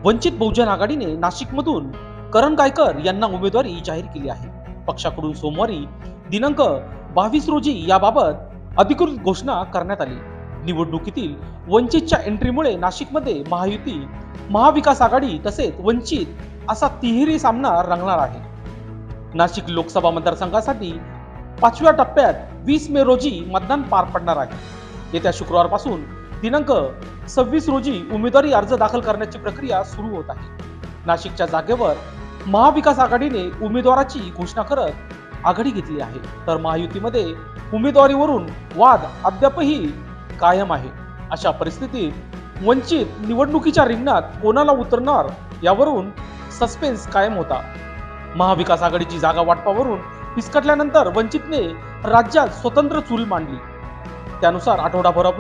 वंचित बहुजन आघाडीने नाशिकमधून करण गायकर यांना उमेदवारी जाहीर केली आहे. पक्षाकडून सोमवारी दिनांक 22 रोजी याबाबत अधिकृत घोषणा करण्यात आली. निवडणुकीतील वंचितच्या एंट्रीमुळे नाशिकमध्ये महायुती, महाविकास आघाडी तसेच वंचित असा तिहेरी सामना रंगणार आहे. नाशिक लोकसभा मतदारसंघासाठी 5व्या टप्प्यात 20 मे रोजी मतदान पार पडणार आहे. येत्या शुक्रवारपासून दिनांक 26 रोजी उमेदवारी अर्ज दाखल करण्याची प्रक्रिया सुरू होत आहे. नाशिकच्या जागेवर महाविकास आघाडीने उमेदवाराची घोषणा करत आघाडी घेतली आहे, तर महायुतीमध्ये उमेदवारीवरून वाद अद्यापही कायम आहे. अशा परिस्थितीत वंचित निवडणुकीच्या रिंगणात कोणाला उतरणार यावरून सस्पेन्स कायम होता. महाविकास आघाडीची जागा वाटपावरून फिसकटल्यानंतर वंचितने राज्यात स्वतंत्र चूल मांडली. त्यानुसार आठवडाभरापूर्वी